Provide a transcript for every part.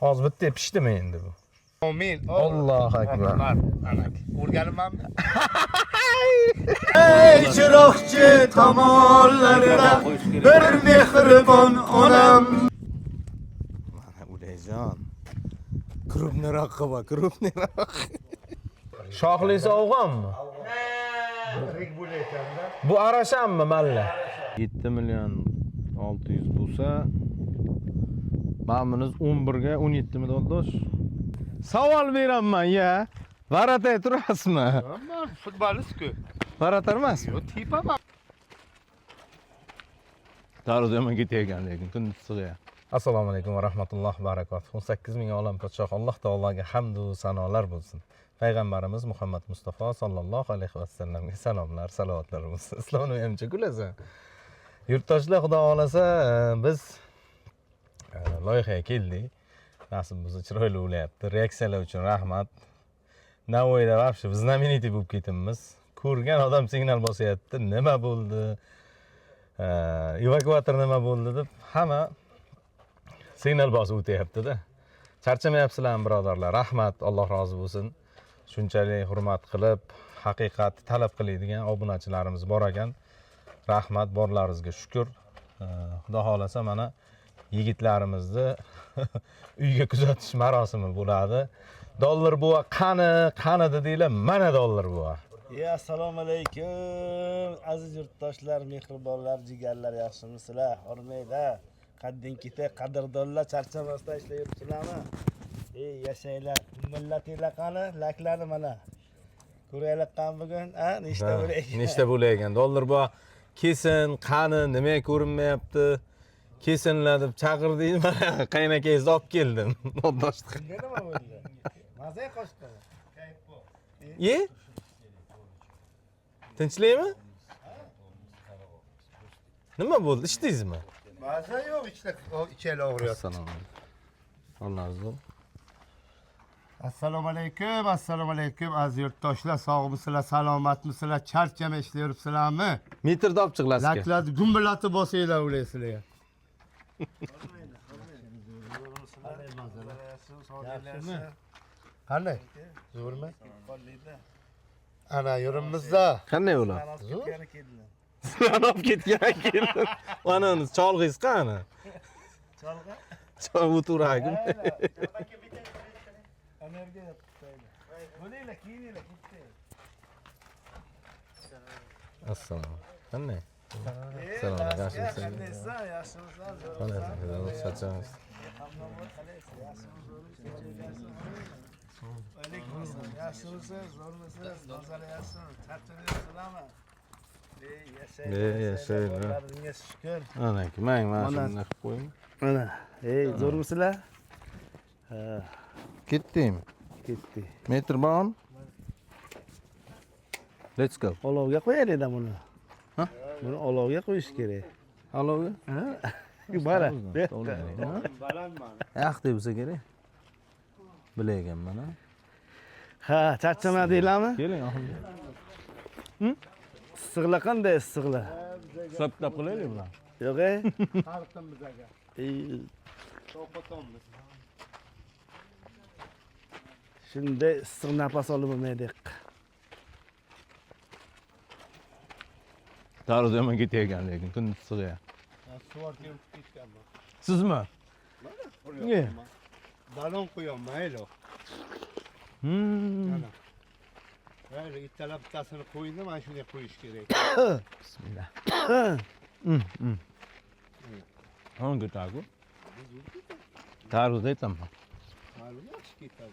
Hozir bitta pishdimi endi bu? Amin. Allohu akbar. Anak. O'rganibmanmi? Ey chiroqchi tomonlarida bir mehribon onam. Mana Ulayjon. Krupniroq qilib, krupniroq. Shoxli sovg'onmi? Bu arashanmi malla? 7 million 600 bo'lsa, ma'munuz 11 ga 17 mi do'stdosh? Savol beraman ya. Varatay turasizmi? Men futbolist-ku. Varatar emasmi? Yo, tipaman. Daryo ham ketgan lekin kunduz sig'ya. Assalomu alaykum va rahmatullohi va barakatuh. 18 ming olam podshoh Alloh taologa hamd va sanolar bo'lsin. Payg'ambarimiz Muhammad Mustafa sallallohu alayhi va sallamga salomlar, salovatlar bo'lsin. Islomni hamcha kulasan. Yurtdoshlar, xudo xolasa biz loyihaga keldik. Nasibimiz chiroyli bo'lyapti. Reaksiyalar uchun rahmat. Navoiyda вообще biz знаменитый bo'lib ketibmiz. Ko'rgan odam signal bosyapti. Nima bo'ldi? Evakuator nima bo'ldi deb hamma signal bosib o'tyapti-da. Charchamayapsizlarmi birodarlar? Rahmat, Alloh rozi bo'lsin. Shunchalik hurmat qilib, haqiqat talab qiladigan obunachilarimiz bor ekan. Rahmat, borlaringizga shukr. Xudo xolasa mana yigitlarimizni uyga kuzatish marosimi bo'ladi. Dollar buva qani dedinglar, mana dollar buva. Assalomu alaykum aziz yurtdoshlar, mehribonlar, jigarlar, yaxshimisizlar? Hormayda, qadding keta, qadrdonlar, charchamasdan ishlayapsizlarmi? Yashanglar, millatinglar qani? Laklari mana. Ko'raylik qani bugun, nechta bo'laygan? Nechta bo'laygan? Dollar buva kesin, qani, nima ko'rinmayapti? Kesinlar deb chaqirdingiz, mana qaynakangizni olib keldim. Yurtdoshlar. Nima bo'ldi? Mazay qo'shdi. Kayf bu. Ye? Tinchlikmi? Nima bo'ldi? Ichdingizmi? Maza yo'q, ichali og'riyapti. Assalomu alaykum. Allohim. Assalomu alaykum aziz yurtdoshlar, sog'misizlar, salomatmisizlar, charchamay ishlayapsizlarmi? Metrda olib chiqlasizki. Laklarni gumbillatib bosinglar o'laysizlar. Qanday? Zo'rmi? Ana yurimizda. Qanday ular? Sizlarni olib ketgan keldim. Mana uni cholg'ingiz qani? Cholg'a? Cholg'u turagim. Energiya yo'qlaydi. Bo'linglar, kiyinglar, ketdi. Assalomu. Qanday? Assalomu alaykum. Qandaysan? Yaxshimisan? Qanday? Charchamiz. Alaykum assalom. Yaxshimisiz? Zo'rmisiz? Nazara yaxshimi? Charchadingizlarmi? Yashaylar. Xudoga shukr. Ana, mang mana shuni qilib qo'ying. Mana, zo'rmisizlar? Ha, Ketdingmi? ketdi. Metr bormi? Let's go. Olovga qo'yaylik-da buni. Ha? Buni olovga qo'yish kerak. Olovga? Ha? Bara. Balandman. Yaxshi bo'lsa kerak. Bilagan mana. Ha, charchamadinglarmi? Keling, oxirgi. Issiqlar qanday issiqlar? Hisob-kitob qilaylik bular. Yo'q-e? Xalqdan bizaga. To'xtatonmiz. Shunday issiq nafas olib bo'lmaydik. Daryo ham ketgan lekin kunduz sig'ya. Suvar kelib ketganman. Sizmi? Nega? Balon qo'yaman, mayli. Mana. Mayli, ittalab bittasini qo'ydi, mana shunday qo'yish kerak. Bismillah. Hangi tagu? Daryoda aytaman. Ma'lum yaxshi ketadi.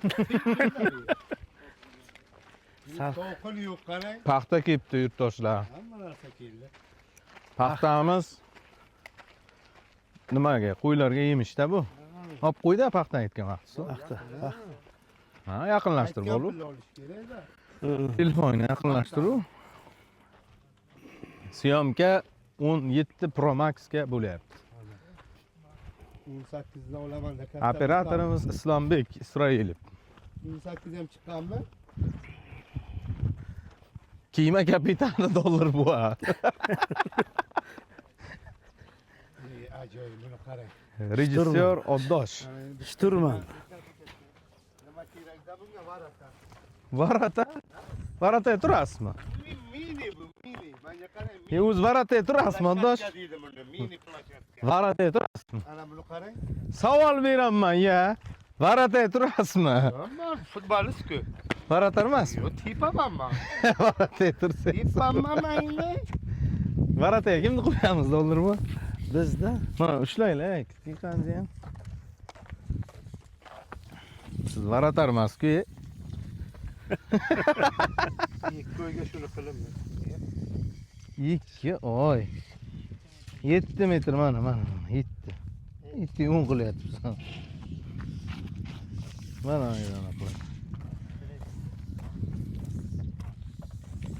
To'qil yo'q, qarang. Paxta kelibdi yurtdoshlar. Hamma narsa keldi. Paxtamiz nimaga? Qo'ylarga yemishda bu. Olib qo'yda paxtani aytgan vaqtisi. Paxta. Ha, yaqinlashtirib bo'lib. Olish kerak-da. Telefonni yaqinlashtiruv. Syomka 17 Pro Max ga bo'lyapti. 18 dan olaman da. Operatorimiz Islombek Isroilov. 18 ham chiqqanmi? Kiyima kapitani dollar bu. Ajoyib, buni qarang. Rejissyor Oddosh. Shturman. Nima kerakda bunga varata? Varata? Varata turasizmi? Mini bu, mini. Menga qarang. O'z varata turasizmi Oddosh? Planshetka deydi buni, mini planshetka. Varata turasizmi? Ana buni qarang. Savol beraman, ya. Varata turasizmi? Men futbolist-ku. Varata emasmi? Yo'q, tipaman men. Varata tursangiz. Tipaman menga. Varataga kimni qo'yamiz, dollarmi? Bizda Mana ushlaylik, qancha ham. Siz varata emasku. Ko'yga shuni qilinmi? 2 oy. 7 metr mana 7. 7 10 qilyapsan. Mana aylanib qiladi.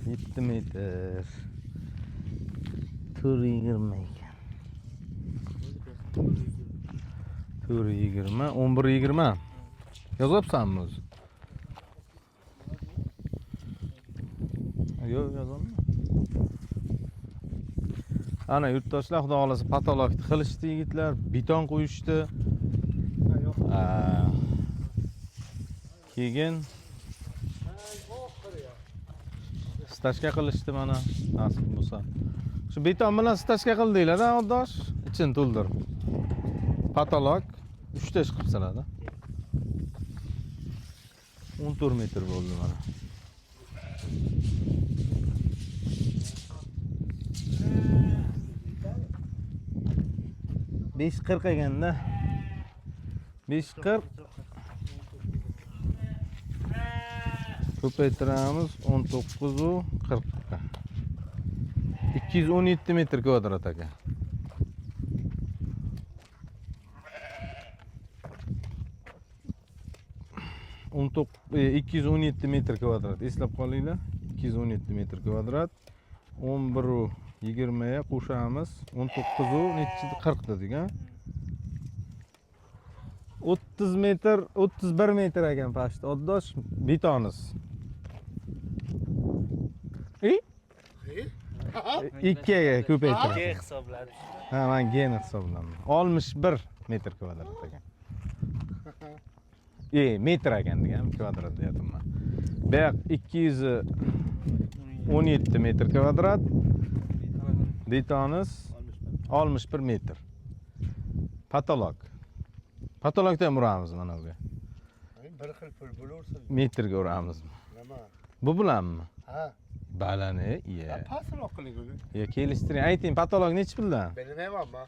7 metr. 420 ekan. 420, 1120. Yozibsanmi o'zi? Yo'q, yozolmayman. Ana yurtdoshlar, xudo xolasa patologni qilishdi yigitlar, beton qo'yishdi. Keyin stashka qilishdi mana, nasib bo'lsa. Shu beton bilan stashka qildinglar-da, Oddosh, ichini to'ldirib. Patolog 3 ta ish qilibsalar-da. 14 metr bo'ldi mana. Besh 40 ekanda. 540 ko'paytiramiz 19 u 40 ga. 217 metr kvadrat ekan. On 217 metr kvadrat. Eslab qolinglar. 217 metr kvadrat. 11 u 20 ga qo'shamiz. 19 u nechida 40 dedik, ha? 30 metr, 31 metr ekan pashti. Oddosh betoniz. 2 ga ko'paytirib. G hisobladim. Ha, men geni hisobladim. 61 metr kvadrat ekan. Metr ekan degan, kvadrat deyapman. Bu yoq 217 metr kvadrat. Betoniz 61 metr. Patolog. Patologda ham uramiz mana bu. Bir xil pul bo'lursin. Metrga uramiz. Nima? Bu bilanmi? Ha. Balani, iya. Pastroq qiling uni. Ya kelishtiring, ayting, patolog nechi puldan? Bilmayman men.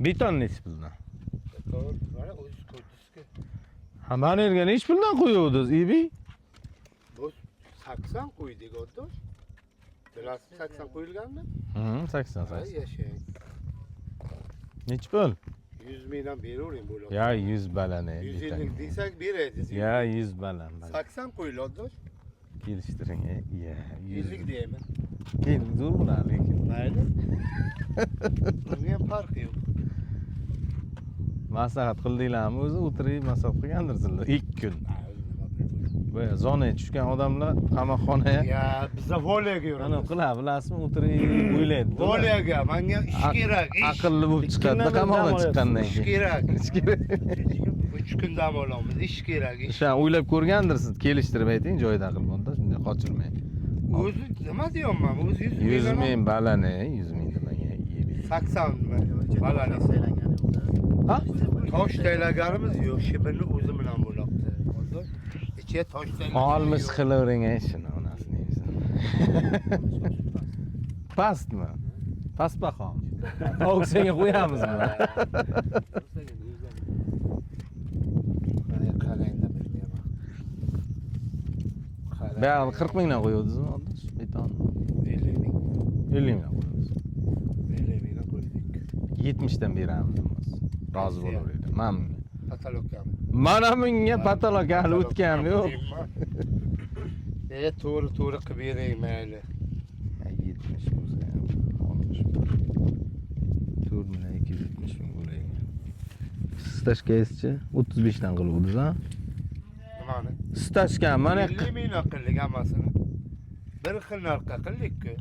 Beton nechi puldan? Mana o'zi ko'rdingizku. Ha, mana yerga nechi puldan qo'yuvdingiz, Ibi? Bu 80 qo'ydik, Oddosh. Bilasiz 80 qo'yilganmi? 80. Yashang. Nechi pul? 100 mingdan beravering bo'ladi. Ya 100 balani. 150 desak beraysiz. Ya 100 balan. 80 qo'yil, Oddosh. Kelishtiring, ya 100lik deyman. Keyin zo'r bo'ladi lekin. Mayli. Bunga ham farqi yo'q. Maslahat qildinglarmi o'zi? O'tirib maslahat qilgandirsizlar 2 kun. Bu zonaga tushgan odamlar qamoqxonaga. Ya, bizda volyaga Ana yuramiz. qila bilasizmi? O'tirib o'ylaydi. Volyaga menga ish kerak, ish. Aqlli bo'lib chiqadi qamoqdan chiqqandan Ish keyin. kerak. Ish kerak. 3 kun dam olamiz, ish kerak, ish. O'sha o'ylab ko'rgandirsiz, kelishtirib ayting, joyida qilmanda, shunday qochirmang. O'zi nima deyapman? O'zi 100 100 ming. ming balani, 100 ming nimaga? 80 balani. Ha? Tosh taylaganimiz yo'q, shibini o'zi bilan bo'libdi. Oddosh, ichiga tosh taylagan. Olmish qilavering shuni onasi deysan. Pastmi? Past baho. Auksiyaga qo'yamizmi? Qarangda bilmayman. Ba'zi 40 mingdan qo'yuvdingizmi, Oddosh? Beton. 50 ming. 50 mingdan qo'yuvdingiz. 50 mingdan qo'ydik. 70 dan beramiz biz. Rozi bo'laveradi. Men Patologkami? mana bunga patolog hali o'tgan yo'q. To'g'ri qilib bering mayli. 70 bo'lsa ham 60. 4270 ming bo'laydi. Stashkangizchi 35 dan qiluvdiz, ha? Nimani? Stashka mana 50 mingdan qildik hammasini. Bir xil narxga qildik-ku.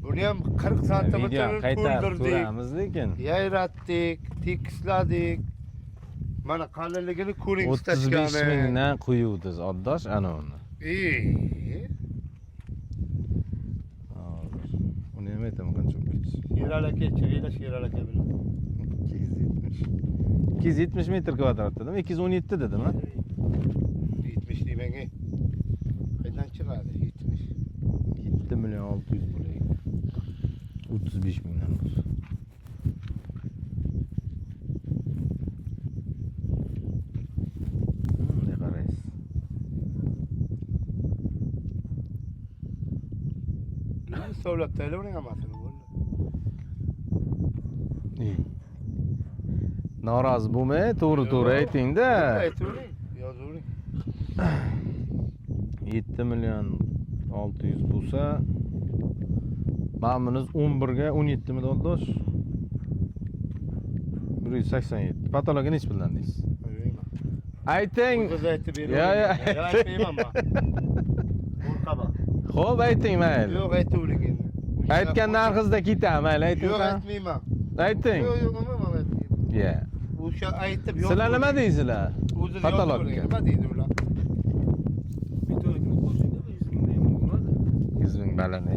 Bu Buni ham 40 santimetr Video qaytarib to'ldirdik. ko'ramiz lekin. Yayratdik, tekisladik. Mana qalinligini ko'ring 35 stachkani. mingdan quyuvdiz oddosh ana uni. Hozir. Uni ham aytaman qancha ketdi. Sherali aka, chig'ila Sherali aka bilan. 270. 270 metr kvadrat dedim. 217 dedim ha. 70 demang. Qaydan chiqadi 70? 7 million 600 bo'ladi. 35 mingdan. Ne qaraysiz? Savlat taylavring hammasini bo'ldi. Norozi bo'lmay, to'g'ri ayting-da. Aytavering, yozavering. 7 million 600 bo'lsa, ma'munuz 11 ga 17 mi do'stdosh? 187. Patologiya nech puldan deysiz? Ayting. O'zingiz aytib bering. Yo, aytmayman men. Qo'rqaman. Xo'p, ayting mayli. Yo'q, aytavering endi. Aytgan narxingizda ketaman, mayli ayting. Yo'q, aytmayman. Ayting. Yo'q, umuman aytmayman. Ya. O'sha aytib yo'q. Sizlar nima deysizlar? O'zingiz Patologga. nima deydi ular? 100 ming baland.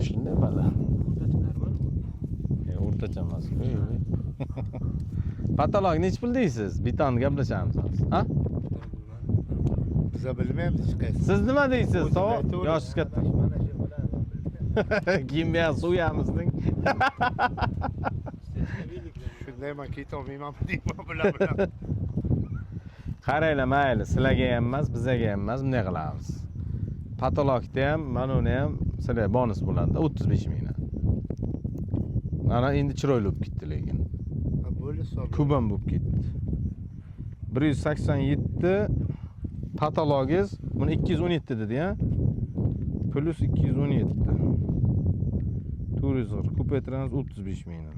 Shunday baland. O'rtacha emas. Patolog nech pul deysiz? Bitonni gaplashamiz hozir. Ha? Biz bilmaymiz hech qaysi. Siz nima deysiz? O'zim So'q, aytavering. yoshingiz katta. Keyin men suyamizning. Shunday men ketolmayman deyman bular bilan. Qaranglar, mayli, sizlarga ham emas, bizga ham emas, bunday qilamiz. Patologda ham, mana uni ham sizlarga bonus bo'ladi, 35 mingdan. Mana endi chiroyli bo'lib ketdi lekin. Ha, bo'ldi hisob. Kuban bo'lib ketdi. 187 patologiz, buni 217 dedi-ya. Plus 217. Turizm ko'paytiramiz 35 mingdan.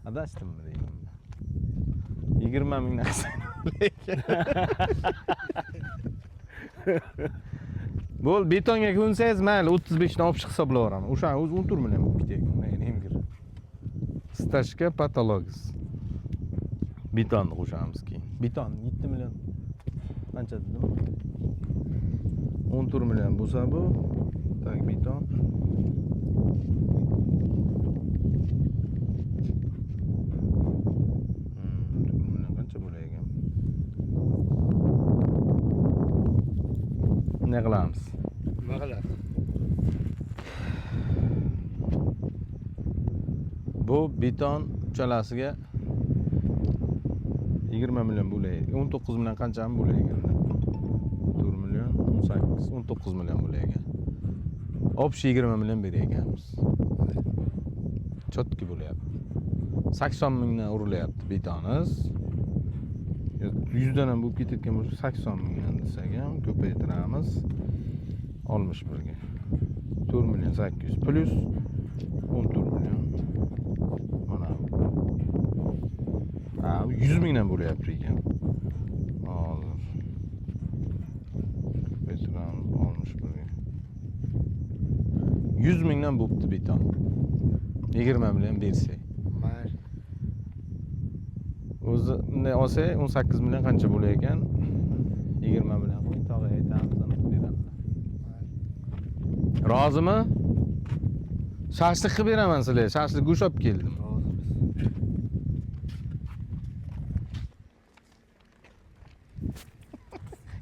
Adashdimmi deyman. 20 mingdan lekin. Bo'l, betonga ko'nsangiz mayli 35 dan olib chiqib hisoblayveraman. O'sha o'zi 14 million bo'lib ketadi. Hemgir. Stashka patologis. Betonni qo'shamiz keyin. Beton 7 million. Qancha dedim? 14 million bo'lsa bu. Tak, beton. Qancha bo'lar ekan? Ne qilamiz? Nima qilasiz? Bu beton uchalasiga 20 million bo'ladi. 19 million qanchami bo'ladi ekan? 4 million, 18, 19 million bo'ladi ekan. Общий 20 million berar ekanmiz. Chotki bo'lyapti. 80 mingdan urilyapti betoniz. 100 dan ham bo'lib ketayotgan bo'lsa 80 mingdan desak ham ko'paytiramiz. 61 ga. 4 million 800 plus 14 million. Mana. Ha, 100 mingdan bo'lyapti ekan. Hozir. Ko'paytiramiz 61 ga. 100 mingdan bo'pti beton. 20 million bersak. Mayli. O'zi bunday olsak 18 million qancha bo'lar ekan? 20 million qo'ying, tog'a aytamiz, aniq beramiz. Rozimi? Shashlik qilib beraman sizlarga. Shashlik go'sht olib keldim. Rozimiz.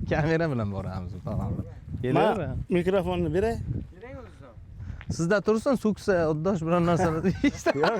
Kamera bilan boramiz, tog'amni. Keladimi? Mikrofonni beray. Sizda tursin, so'ksa, oddosh biron narsani deysiz. Yo'q,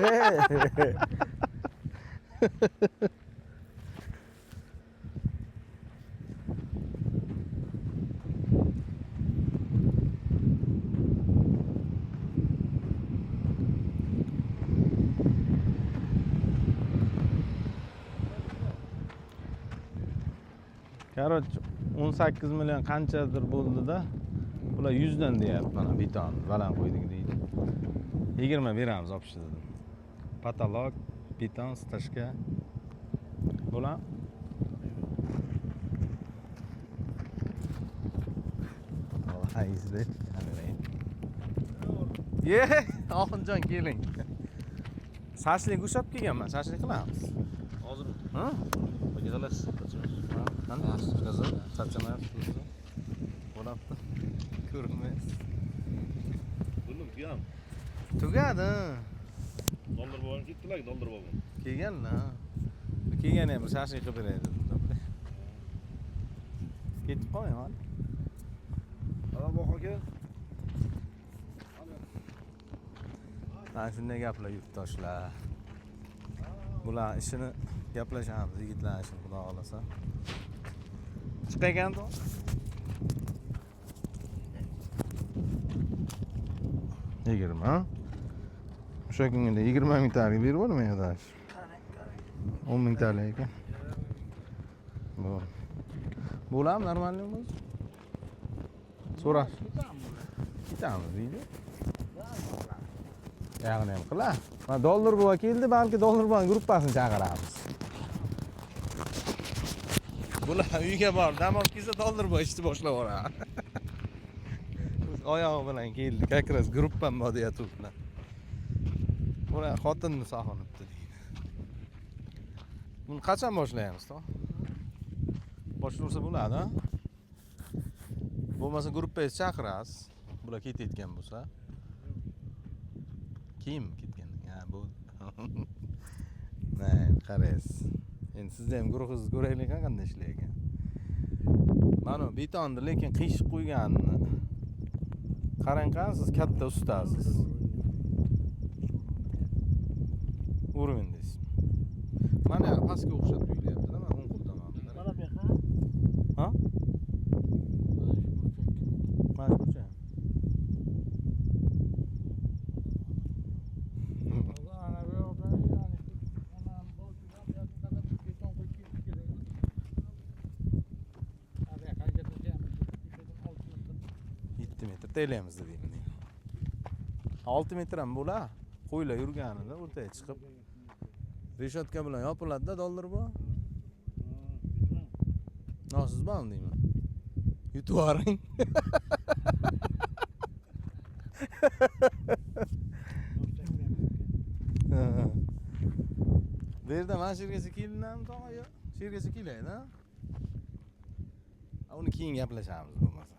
Короче, 18 million qanchadir bo'ldi-da. Ular 100 dan deyapti, mana beton baland qo'ydik deydi. 20 beramiz option dedim. Patolog, beton, stashka. Bo'la. Ayizli. Ye, Oxunjon keling. Shashlik ushab kelganman, shashlik qilamiz. Hozir Ha? qilasiz. Qani? Qizim, charchamayapsiz. Bo'libdi. Ko'rinmaysiz. Bundan tuyam. Tugadi. Dollar bo'lgan ketdilar, dollar bo'lgan. Kelganmi? Kelgan ham shashlik qilib beradi. Ketib qo'yman. Ana bu aka. Mana shunday gaplar yurtdoshlar. Bular ishini gaplashamiz, yigitlar ishini xudo xolasa. Chiqagan-ku. Yigirma. O'sha kunga 20 mingtalik berib bo'lmaydi. 10 mingtalik ekan. Bo'lam normalmi bu? So'rash. Ketamiz deydi. Ya'ni ham qila. Mana dollar buva keldi, balki dollar buva gruppasini chaqiramiz. Bular uyga bor, dam olib kelsa dollar buva ishni boshlab yuboradi. Oyog'i bilan keldi, как раз gruppam bor deyapti. Bular xotinni sog'inibdi deydi. Buni qachon boshlaymiz, to? Boshlovsa bo'ladi, ha? Bo'lmasa gruppangizni chaqirasiz. Bular ketayotgan bo'lsa. Kim ketgan? Ha, bu. Nay, qaraysiz. Endi sizni ham guruhingizni ko'raylik qanday ishlaydi. Mana betonni lekin qiyshiq qo'yganini. Qarang, siz katta ustasiz. Uringiz. Mana pastga o'xshab tuyulyapti-da, mana o'ng qo'l tomonida. Mana bu yoqqa. Ha? Majburcha. Ana bu yoqda yani ona bolchidan yoqda beton qo'yib kerak. Abi qancha turgan? 7 metr taylaymiz deyman. 6 metr ham bo'la. Qo'ylar yurganida o'rtaga chiqib reshotka bilan yopiladi-da, dollar bu. Nosiz bormi deyman. Yutib yuboring. Bu yerda mana shu yergacha kelinami, tog'a yo'q? Shu yergacha kelaydi-a? Uni keyin gaplashamiz bo'lmasa.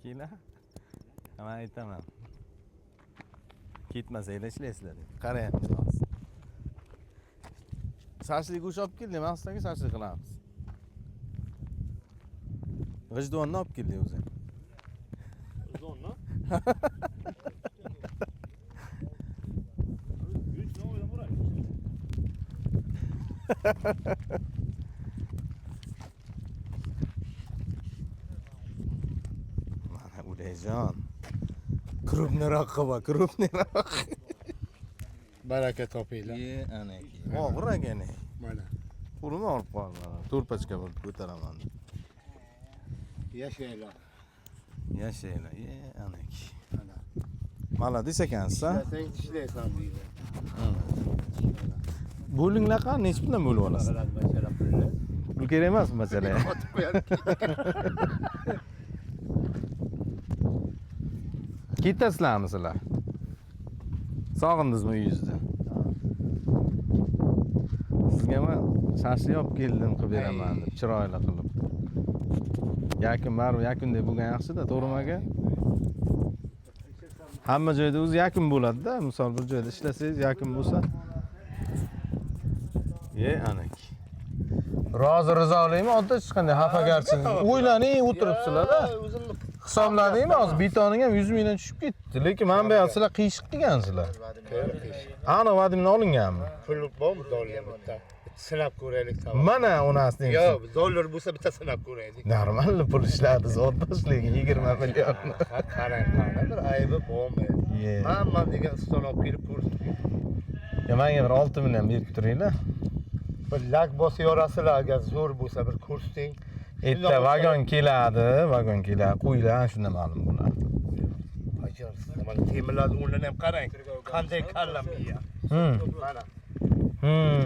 Kela? Men aytaman. Ketmasanglar ishlaysizlar deb. Qarayapmiz hozir. Shashlik go'sht olib keldim, maqsadga shashlik qilamiz. G'ijduvonni olib keldik o'zi. G'ijduvonni? Yuz no'ydan bo'ray. Mana Ulayjon. Krupniroq qilma, krupniroq. Baraka topinglar. Ye, ana ki. Og'ir ekan. Mana. Qo'limni olib qoldim. To'rpachka bo'lib ko'taraman. Yashaylar. Yashaylar. Ye, ana ki. Mana. Malades ekansiz-a? Ishlasang ishlaysan deydi. Bo'linglar qani, nech bilan bo'lib olasiz? Masala pulni. Pul kerak emas masala. Otib qo'yadi. Ketasizlarmi sizlar? Sog'indingizmi uyingizni? Sizga men shashlik olib keldim, qilib beraman deb, chiroyli qilib. Yakin baribir yakundek bo'lgan yaxshi-da, to'g'rimi aka? Hamma joyda o'zi yakin bo'ladi-da, misol bir joyda ishlasangiz yakin bo'lsa. Ye, anaki. Rozi rizolikmi? Odda hech qanday xafagarchilik. O'ylaning, o'tiribsizlar-da. Hisobladingmi? Hozir betoning ham 100 mingdan tushib ketdi. Lekin men bu yoqda sizlar qiyshiq qilgansizlar. Aniq vadimdan olinganmi? Pul bormi dollar bitta? Sinab ko'raylik tamam. Mana onasining. Yo'q, dollar bo'lsa bitta sinab ko'raylik. Normal pul ishladi, zotdoshlik 20 million. Qarang, bir aybi bormi? Hamma degan stol olib kelib ko'rsatdi. Ya menga bir 6 million berib turinglar. Bir lak bosib yorasizlar, agar zo'r bo'lsa bir ko'rsating. Erta vagon keladi, qo'ylar shunda ma'lum bo'ladi. Ajarsiz. Mana temirlarni o'rnini ham qarang. Qanday kallam biya. Mana.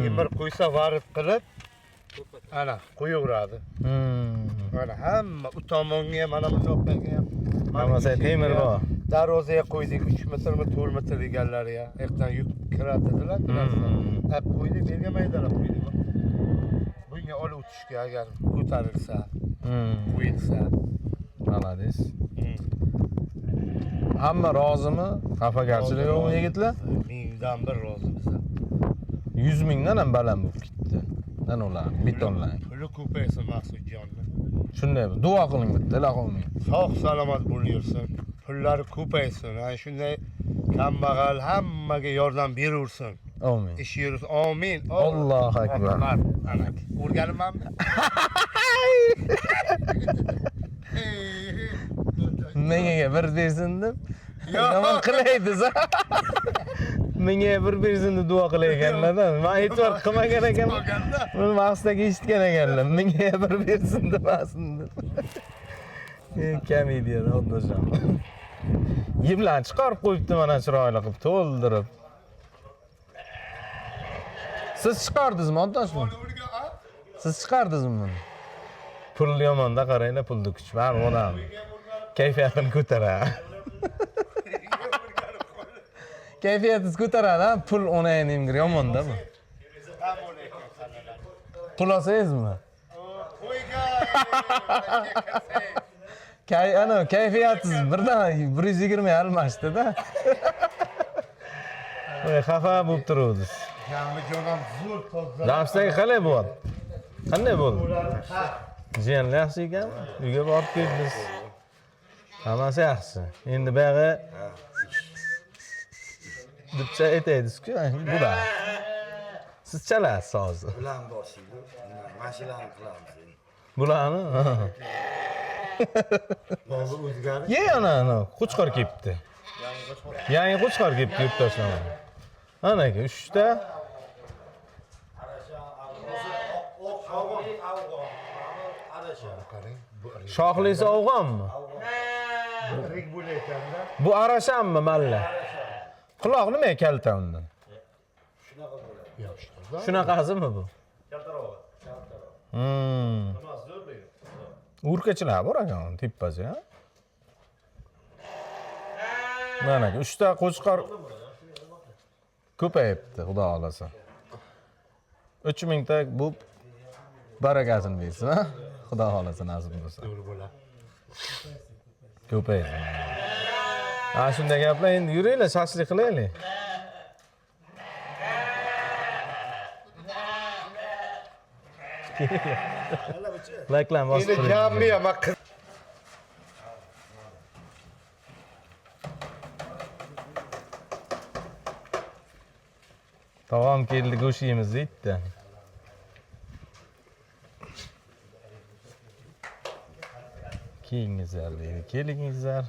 Temir qo'ysa varid qilib Ana qo'yaveradi. Mana hamma u tomonga mana bu yoqqa ham. Hammasi temir bor. Darvozaga qo'ydik 3 metrmi 4 metr deganlari ya. Yoqdan yuk kiradilar. Hep qo'ydik, menga maydalab qo'ydik. Bunga olib o'tishga agar ko'tarilsa, qo'yilsa. Malades. Hamma rozimi? Xafagarchilik yo'qmi yigitlar? Mingdan bir rozi bizlar. 100 mingdan ham baland bo'lib ketdi. Mana ular betonlar. Puli ko'paysin Maqsudjonni. Shunday duo qiling bitta, iloh qilmang. Sog' salomat bo'laversin. Pullari ko'paysin. Ana shunday kambag'al hammaga yordam beraversin. Amin. Ish yursin. Amin. Allohu akbar. Ana o'rganmanmi? Menga bir bersin deb. Nima qilaydi-za? Menga bir bersin deb duo qilayotganlar-da. Men e'tibor qilmagan ekanman. Buni maqsadga eshitgan ekanlar. Menga bir bersin demasin deb. Komediyadan o'tnasham. Yemlarni chiqarib qo'yibdi mana chiroyli qilib to'ldirib. Siz chiqardingizmi, ontosh buni? Siz chiqardingizmi buni? Pul yomonda qaranglar, pulni kuch bor odam. Kayfiyatini ko'taradi. Kayfiyatingiz ko'taradi, pul o'nayning yomonda bu. Pul olsangizmi? Ana kayfiyatingiz birdan 120 almashdi-da. Xafa bo'lib turuvdingiz. Jonim zo'r toza. Jamshidga qalay bo'ldi? Qanday bo'ldi? Jiyanlar yaxshi ekan, uyga borib kelibmiz. Hammasi yaxshi. Endi buyog'i dibcha aytaysiz-ku, bular. Siz chalasiz hozir. Bilan boshlaydi. Mashinani qilamiz. Bularni? Hozir o'zgardi. Ye ana, qo'chqor kelibdi. Yangi qo'chqor kelibdi, yeb tashlaman. Ana aka, 3 ta. Shoxlisi afg'onmi? Rig bo'layotganda. Bu arashanmi malla? Quloq nima kalta undan? Shunaqasimi bu? Kaltaroq. Emas, zo'rlaydi. Urkachilar bor ekan, tepasi, ha? Mana 3 ta qo'chqor ko'payibdi, xudo xolasa. 3000 ta bu barakasini bersin, ha? Xudo xolasa nasib bo'lsa. Zo'r bo'ladi. Ko'paydi. Ha, shunday gaplar, endi yuringlar, shashlik qilaylik. Laklan bosib Endi kammi ham qiz. Tog'am keldi, go'sht yeymiz deydi. Kelingizlar deydi, kelingizlar.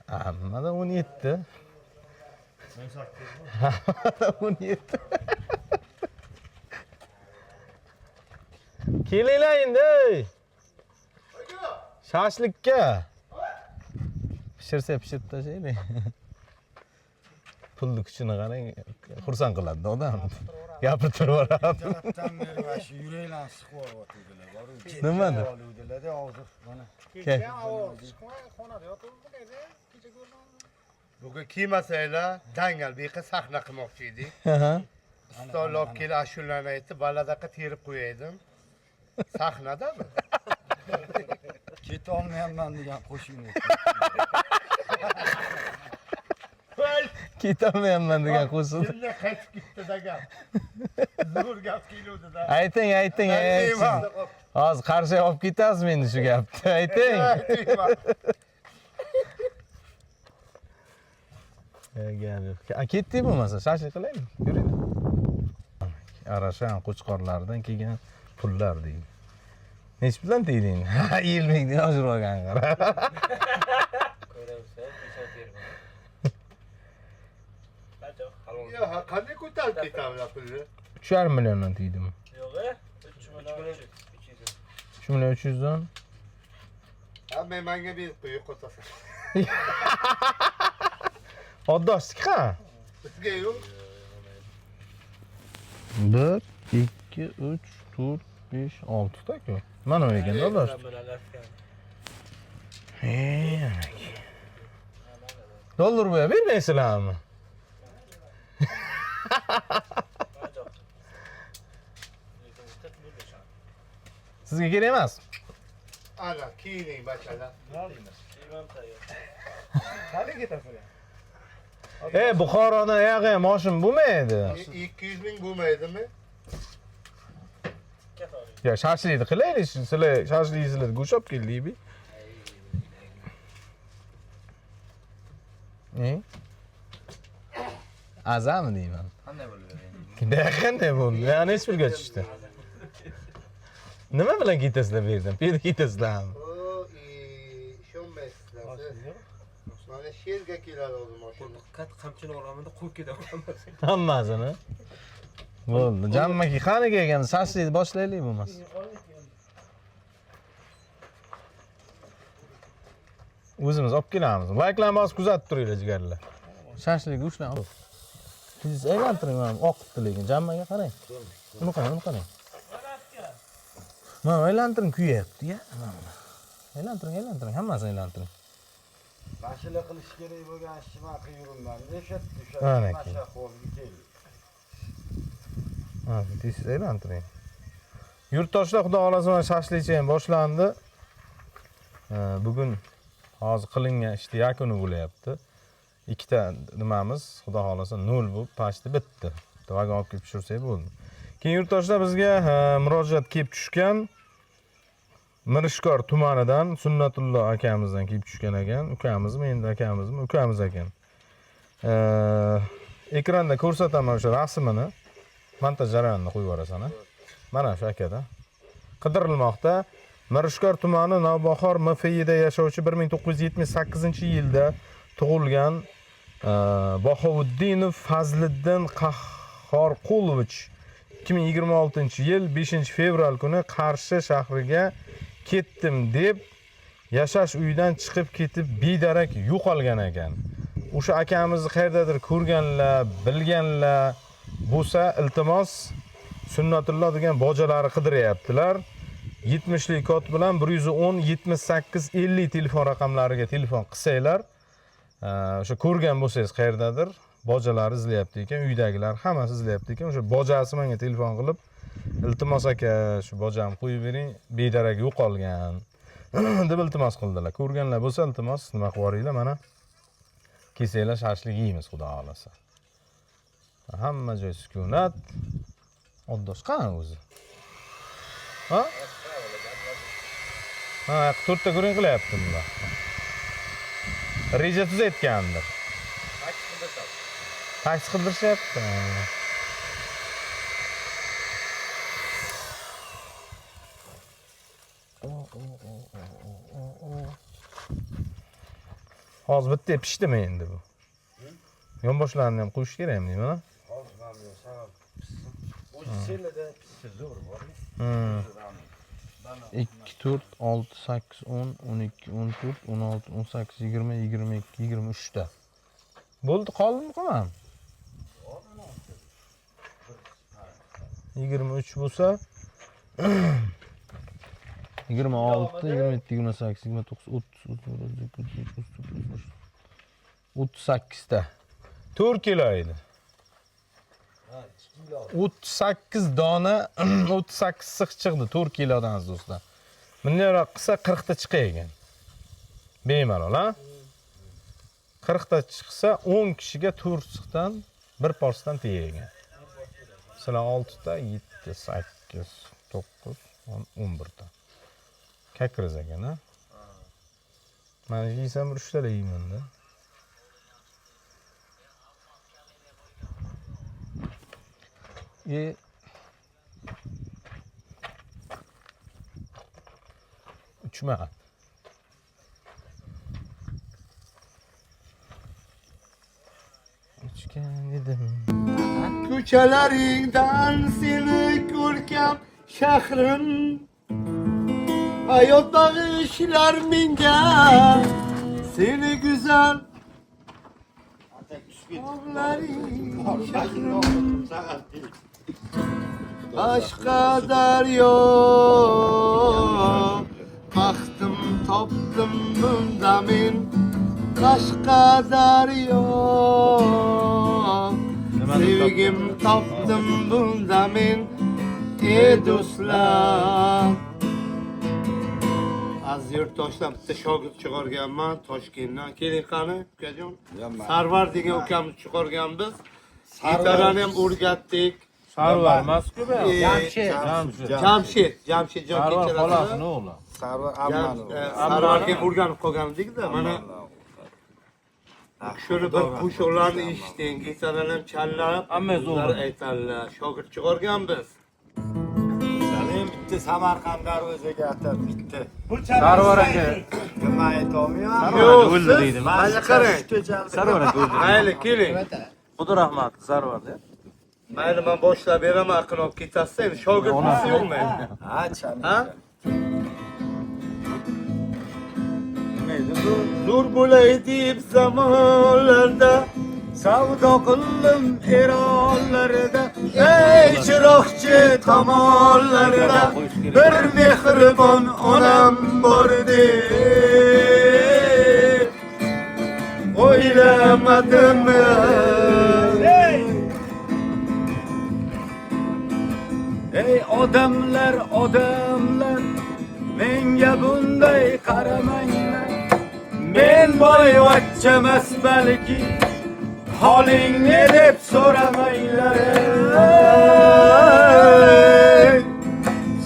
Hammada 17. 17. Kelinglar endi. Shashlikka. Pishirsa pishirib tashlaylik. Pulni kuchini qarang, xursand qiladi odam. Gapirib turaveradi. Jalabdan beri va shu yuraklarni siqib o'tdilar. Nimani? Oluvdilar-da hozir mana. Kecha ovoz chiqmay xonada yotibdi kecha ko'rmadim. Bugun kiymasanglar, dangal beqa sahna qilmoqchi edik. Ustol olib kelib ashulalarni aytib, baladaqa terib qo'yaydim. Sahnadami? Keta olmayapman degan qo'shiqni. Ketolmayapman degan qo'shiq. Kimga qaytib ketdi gap. Zo'r gap keluvdi-da. Ayting. Hozir qarshi olib ketasizmi endi shu gapni? Ayting. Ketdik bo'lmasa, shashlik qilaylik. Yuringlar. Arashan qo'chqorlardan kelgan pullar deydi. Nech bilan deyling? 20 mingdan oshirib olgan qara. Yo'q, qanday ko'tarib ketamiz pulni? 3,5 milliondan deydimi? Yo'q, 3 million 3 million 300 dan. Ha, menga berib qo'yib qo'tasan. Oddoshlik-ha. Bizga yo'q. 1, 2, 3, 4, 5, 6 ta-ku. Mana o ekan dolar. Dollar bu ya, bermaysizlarmi? Sizga kerak emas. Ana kiyining bachalar. Qani ketasizlar? Buxorodan oyog'i ham moshin bo'lmaydi. 200 ming bo'lmaydimi? Ya shashlikni qilaylik, sizlar shashliksizlar go'sht olib keldikmi? Azami deyman. Qanday bo'ladi? Qanday bo'ldi? Yani hech pulga tushdi. Nima bilan ketasizlar bu yerdan? Piyoda ketasizlarmi? Ishonmaysizlar siz. Mana shu yerga keladi hozir mashina. Qat qamchini olamanda qo'yib ketaman. Hammasini. Bo'ldi. Jammaki qani kelganmiz? Shashlikni boshlaylik bo'lmasa. O'zimiz olib kelamiz. Layklarni bosib kuzatib turinglar jigarlar. Shashlik go'shtdan. Siz aylantiring mana oqibdi lekin jammaga qarang. Uni qarang. Mana aylantiring kuyapti-ya. Aylantiring, hammasini aylantiring. Mashina qilish kerak bo'lgan ishni men qilib yuribman. Neshat Ana mashina keyin. qo'lga keldi. Ha, siz aylantiring. Yurtdoshlar, xudo xolasa mana shashlikcha ham boshlandi. Bugun hozir qilingan ishni yakuni bo'layapti. Ikkita nimamiz, xudo xolasa 0 bo'lib, pashti bitdi. Vagon olib kelib pishirsak bo'ldi. Keyin yurtdoshlar bizga murojaat kelib tushgan. Mirishkor tumanidan Sunnatullo akamizdan kelib tushgan ekan. Ukamizmi, endi akamizmi? Ukamiz ekan. Ekranda ko'rsataman o'sha rasmini. Montaj jarayonini qo'yib yuborasan, ha. Mana shu akada. Qidirilmoqda. Mirishkor tumani Navbahor MFIda yashovchi 1978-yilda tug'ilgan Bahovuddinov Fazliddin Qahhorqulovich 2026-yil 5-fevral kuni Qarshi shahriga ketdim deb yashash uyidan chiqib ketib bedarak yo'qolgan ekan. O'sha akamizni qayerdadir ko'rganlar, bilganlar bo'lsa, iltimos Sunnatullo degan bojalari qidiryaptilar. 70lik kod bilan 110 78 50 telefon raqamlariga telefon qilsanglar, o'sha ko'rgan bo'lsangiz qayerdadir, bojalari izlayapti ekan, uydagilar hammasi izlayapti ekan. O'sha bojasi menga telefon qilib, iltimos aka, shu bojamni qo'yib bering, bedarak yo'qolgan deb iltimos qildilar. Ko'rganlar bo'lsa, iltimos nima qilib yuboringlar, mana kelsanglar shashlik yeymiz, xudo xolasa. Hamma joy sukunat. Oddosh qani o'zi? Ha? Ha, 4 ta guring qilyapti bular. Reja tuzayotgandir. Taksi qidirishyapti. Hozir bitta pishdimi endi bu? Yonboshlarni ham qo'yish kerakmi deyman, ha? Hozir men bu sabab pishsin. O'zi selada pishsin, zo'r bor. 2, 4, 6, 8, 10, 12, 14, 16, 18, 20, 22, 23 ta. Bo'ldi, qoldimi qilmam? 23 bo'lsa 26, 27, 28, 29, 30, 38 ta. 4 kilo edi. 38 dona 38 siq chiqdi 4 kilodan aziz do'stlar. Bunday qilsa 40 ta chiqar ekan. Bemalol, ha? 40 ta chiqsa 10 kishiga 4 siqdan bir porsdan tegagan. Sizlar 6 ta, 7, 8, 9, 10, 11 ta. Kakriz ekan, ha? Mana yeysam 3 ta yeyman-da. Uçma. Uçken dedim. Ko'chalaringdan seni ko'rkam shahrim, hayot bag'ishlar menga seni go'zal bog'laring shahrim. Başka deryor. Baktım toptum bunda men. Başka deryor. Sevgim toptum bunda men. Ey do'stlar. Az yurtdoshlar bitta shogird chiqarganman Toshkentdan. Keling qani, ukajon. Sarvar degan ukamiz chiqarganmiz. Gitarani ham o'rgatdik. Sarvar emas-ku bu. Jamshidjon Sarvar kechirasiz. xolasini o'g'li. Sarvar ammani. Sarvarga o'rganib qolgandik-da. Mana shuni bir qo'shiqlarni eshiting, gitarani ham challab, Hammangiz ular o'g'li. aytadilar. Shogird chiqarganmiz. Salim bitta Samarqand darvozaga atab bitta. Sarvar aka. Nima aytolmayman. Yo'q, o'ldi siz deydi. mayli qarang. Sarvar aka o'ldi. Mayli keling. Xudo rahmat Sarvarda. Mayli men boshlab beraman, aql olib ketasiz. Endi shogirdingiz yo'qmi? Ha, chani. Ha? Zo'r bo'lay deb zamonlarda Savdo qildim eronlarida, ey chiroqchi tomonlarida bir mehribon onam bor deb o'ylamadim. Ey odamlar, odamlar, menga bunday qaramanglar. Men boyvachcha emas balki, holing ne deb so'ramanglar.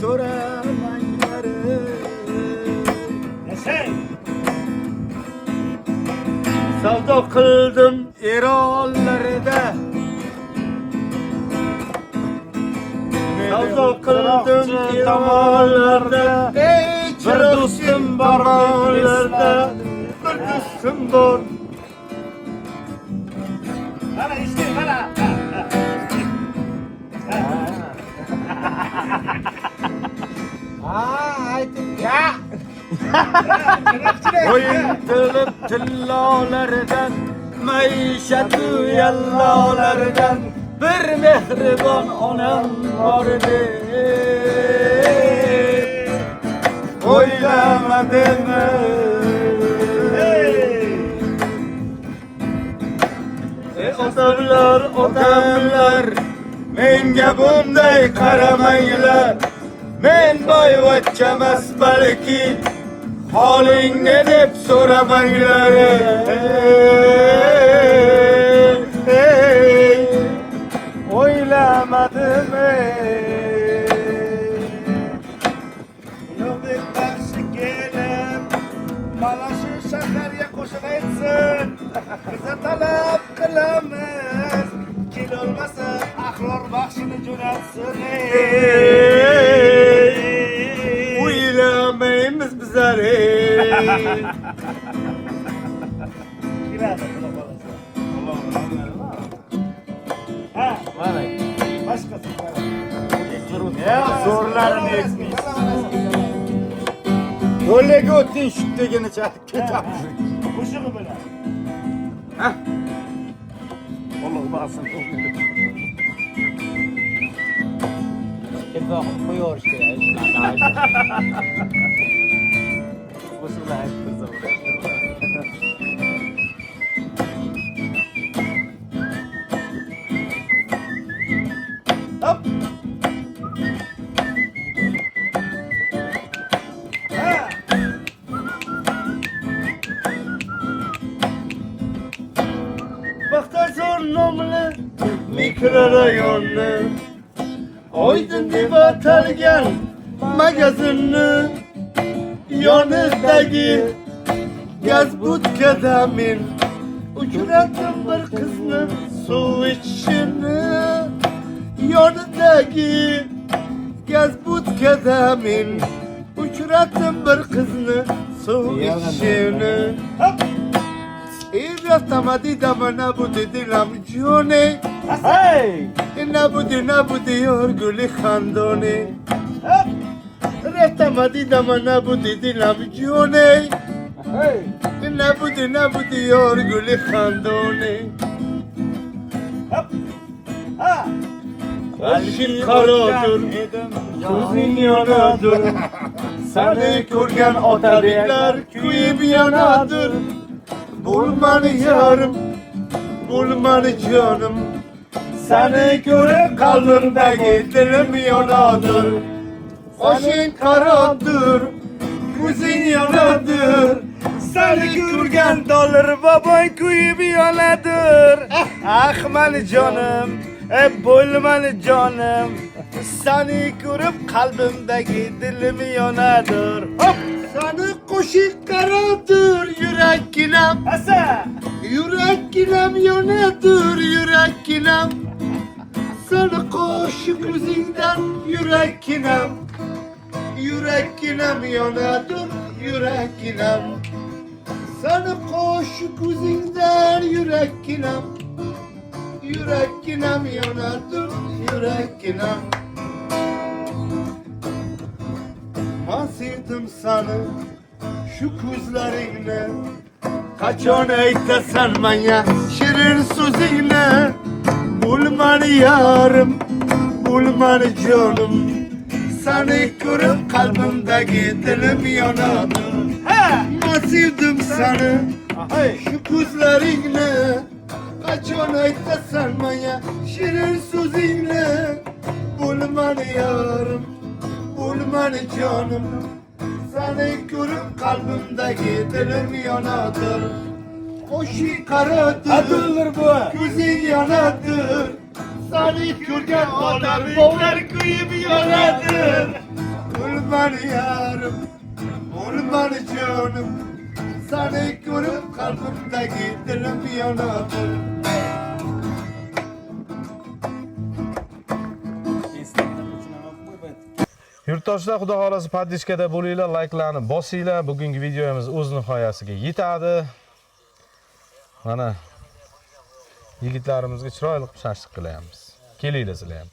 So'ramanglar. savdo qildim Eronlarida, savdo qildim tomonlarda, ey bir do'stim bor tomonlarda, bir do'stim bor. o'yin tilib tillolardan, maishat yallolardan bir mehribon onam bor deb o'ylamadim. Ey odamlar, odamlar, Menga bunday qaramanglar. Men boyvachcha emas balki, holing ne deb so'ramanglar. O'ylamadim. Ulug'bek baxshi kelib, mana shu shaharga qo'shiq aytsin. Biza talab qilamiz, kelolmasa Ahror baxshini jo'natsin. o'ylamaymiz bizlar. Kiradi, xudo xolasa. Ha, Mana boshqasi. Zo'rlarini aytmaysiz. Qo'liga o'ting shutligini chalib ketamiz. Qo'shig'i bilan. Alloh ba'sin. Kelib qo'yorish kerak. Qo'shiqlar ayttirsa Baxtazor nomli mikrorayonni, Oydin deb atalgan magazinni yonidagi gaz budkada men uchratdim bir qizni suv ichishini. Yonidagi gaz budkada men uchratdim bir qizni suv ichishini. Raftamadi damana budi dilam jone, Hey! nabudi yorguli khandone. Raftamadi damana budi dilam jone, Hey! nabudi yorguli khandone. Ha! Qo'shing qarodir, ko'zing yonadir. Seni ko'rgan otabeklar kuyib yonadir. Bo'lmani yarim, bo'lmani jonim. Seni ko'rib qalbimdagi dilim yonadir. Qo'shing qarodir, ko'zing yonadir. Seni ko'rgan dollar boboy kuyib yonadir. Ah mani jonim, bo'lmani jonim. Seni ko'rib qalbimdagi dilim yonadir. Hop! Seni qo'shib qarodir, yurakkinam. Asa! Yurakkinam yonadir, yurakkinam. Seni qo'shib ko'zingdan yurakkinam. Yurakkinam yonadir, yurakkinam. Seni qo'shib ko'zingdan yurakkinam. Yurakkinam yonadir, yurakkinam. Ben sevdim seni, şu ko'zlaringni. Qachon aytasan menga shirin so'zingni. Bo'lmani yarim, bo'lmani jonim. Seni ko'rib qalbimdagi dilim yonadir. Ben sevdim seni, şu ko'zlaringni. Qachon aytasan menga shirin so'zingni. Bo'lmani yarim, bo'lmani jonim. Seni ko'rib qalbimdagi dilim yonadir. Qo'shing qarodir, ko'zing yonadir. Seni ko'rgan odamlar kuyib yonadir. Bo'lmani yarim, bo'lmani jonim. Seni ko'rib qalbimdagi dilim yonadir. Yurtdoshlar, xudo xolasa podpishkada bo'linglar, layklarni bosinglar. Bugungi videomiz o'z nihoyasiga yetadi. Mana yigitlarimizga chiroyli shashlik qilyapmiz. Kelinglar sizlar ham.